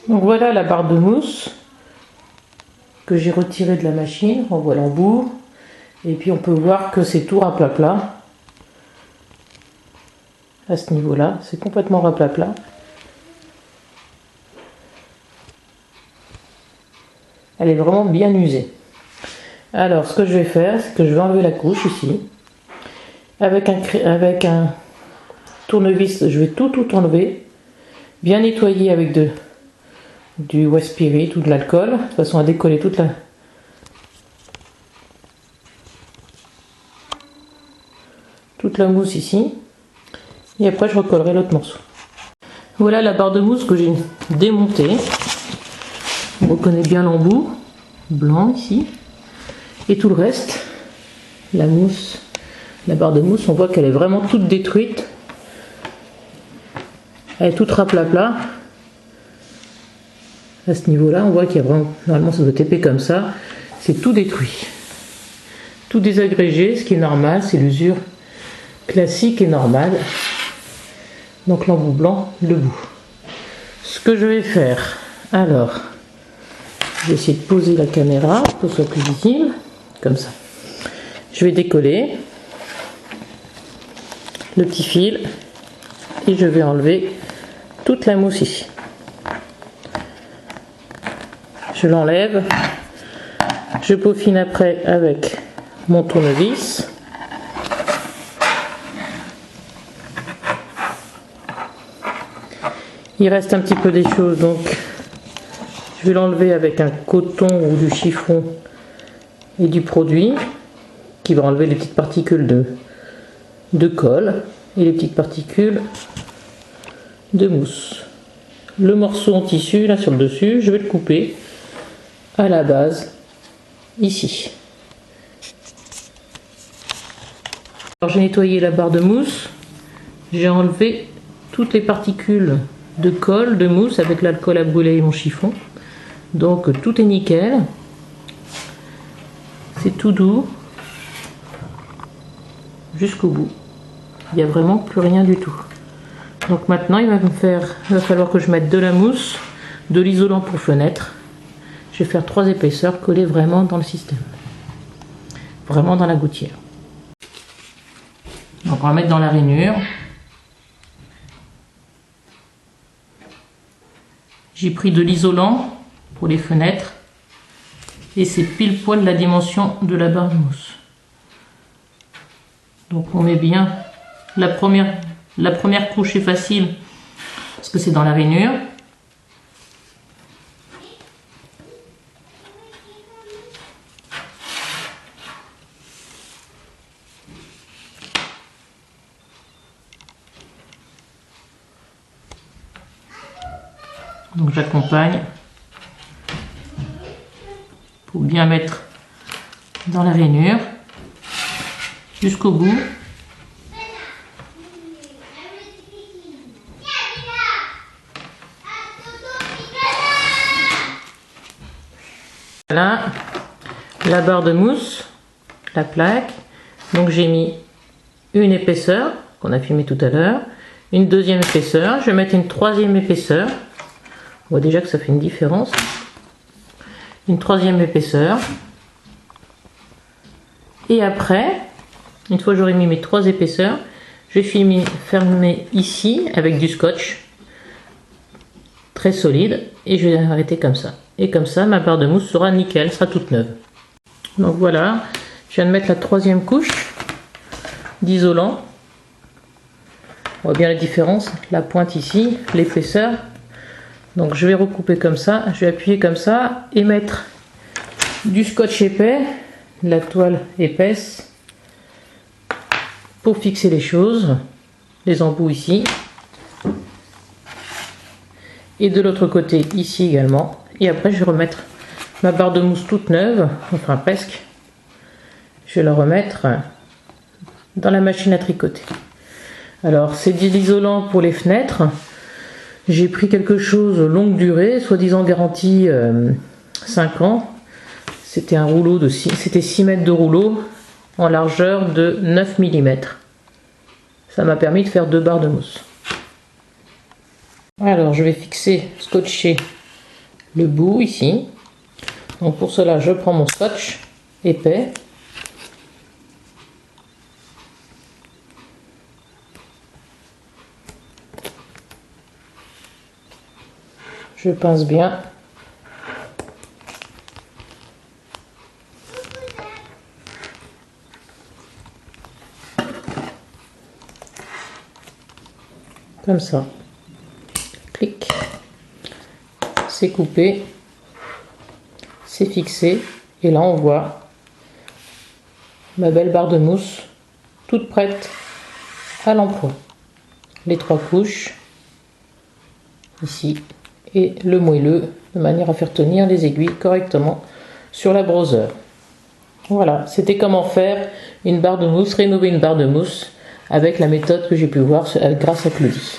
Donc voilà la barre de mousse que j'ai retirée de la machine. On voit l'embout. Et puis on peut voir que c'est tout raplapla. À ce niveau-là, c'est complètement raplapla. Elle est vraiment bien usée. Alors ce que je vais faire, c'est que je vais enlever la couche ici. Avec un tournevis, je vais tout enlever. Bien nettoyer avec du West Spirit ou de l'alcool, de façon à décoller toute la mousse ici. Et après je recollerai l'autre morceau. Voilà la barre de mousse que j'ai démontée. On reconnaît bien l'embout blanc ici. Et tout le reste, la mousse, la barre de mousse, on voit qu'elle est vraiment toute détruite. Elle est toute raplapla. À ce niveau-là, on voit qu'il y a vraiment, normalement ça doit être épais comme ça. C'est tout détruit. Tout désagrégé, ce qui est normal, c'est l'usure classique et normale. Donc l'embout blanc, le bout. Ce que je vais faire, alors, je vais essayer de poser la caméra pour que ce soit plus visible, comme ça. Je vais décoller le petit fil et je vais enlever toute la mousse ici. Je l'enlève, je peaufine après avec mon tournevis. Il reste un petit peu des choses, donc je vais l'enlever avec un coton ou du chiffon et du produit qui va enlever les petites particules de colle et les petites particules de mousse. Le morceau en tissu là sur le dessus, je vais le couper à la base ici. Alors j'ai nettoyé la barre de mousse, j'ai enlevé toutes les particules de colle, de mousse avec l'alcool à brûler et mon chiffon. Donc tout est nickel. C'est tout doux jusqu'au bout. Il n'y a vraiment plus rien du tout. Donc maintenant il va falloir que je mette de la mousse, de l'isolant pour fenêtre. Je vais faire 3 épaisseurs collées vraiment dans le système. Vraiment dans la gouttière. Donc on va mettre dans la rainure. J'ai pris de l'isolant pour les fenêtres et c'est pile poil la dimension de la barre de mousse. Donc on met bien la première couche est facile parce que c'est dans la rainure. Donc j'accompagne pour bien mettre dans la rainure jusqu'au bout. Voilà la barre de mousse, la plaque. Donc j'ai mis une épaisseur qu'on a filmé tout à l'heure, une deuxième épaisseur, je vais mettre une troisième épaisseur. On voit déjà que ça fait une différence. Une troisième épaisseur. Et après, une fois que j'aurai mis mes 3 épaisseurs, je vais fermer ici avec du scotch très solide et je vais arrêter comme ça. Et comme ça, ma barre de mousse sera nickel, sera toute neuve. Donc voilà, je viens de mettre la 3e couche d'isolant. On voit bien la différence, la pointe ici, l'épaisseur. Donc je vais recouper comme ça, je vais appuyer comme ça et mettre du scotch épais, de la toile épaisse pour fixer les choses, les embouts ici et de l'autre côté ici également. Et après je vais remettre ma barre de mousse toute neuve, enfin presque, je vais la remettre dans la machine à tricoter. Alors c'est de l'isolant pour les fenêtres. J'ai pris quelque chose longue durée, soi-disant garantie 5 ans. C'était un rouleau de 6 mètres de rouleau en largeur de 9 mm. Ça m'a permis de faire 2 barres de mousse. Alors je vais fixer, scotcher le bout ici. Donc pour cela, je prends mon scotch épais. Je pince bien. Comme ça. Clic. C'est coupé. C'est fixé. Et là, on voit ma belle barre de mousse toute prête à l'emploi. Les 3 couches ici et le moelleux de manière à faire tenir les aiguilles correctement sur la brosseur. Voilà, c'était comment faire une barre de mousse, rénover une barre de mousse avec la méthode que j'ai pu voir grâce à Claudie.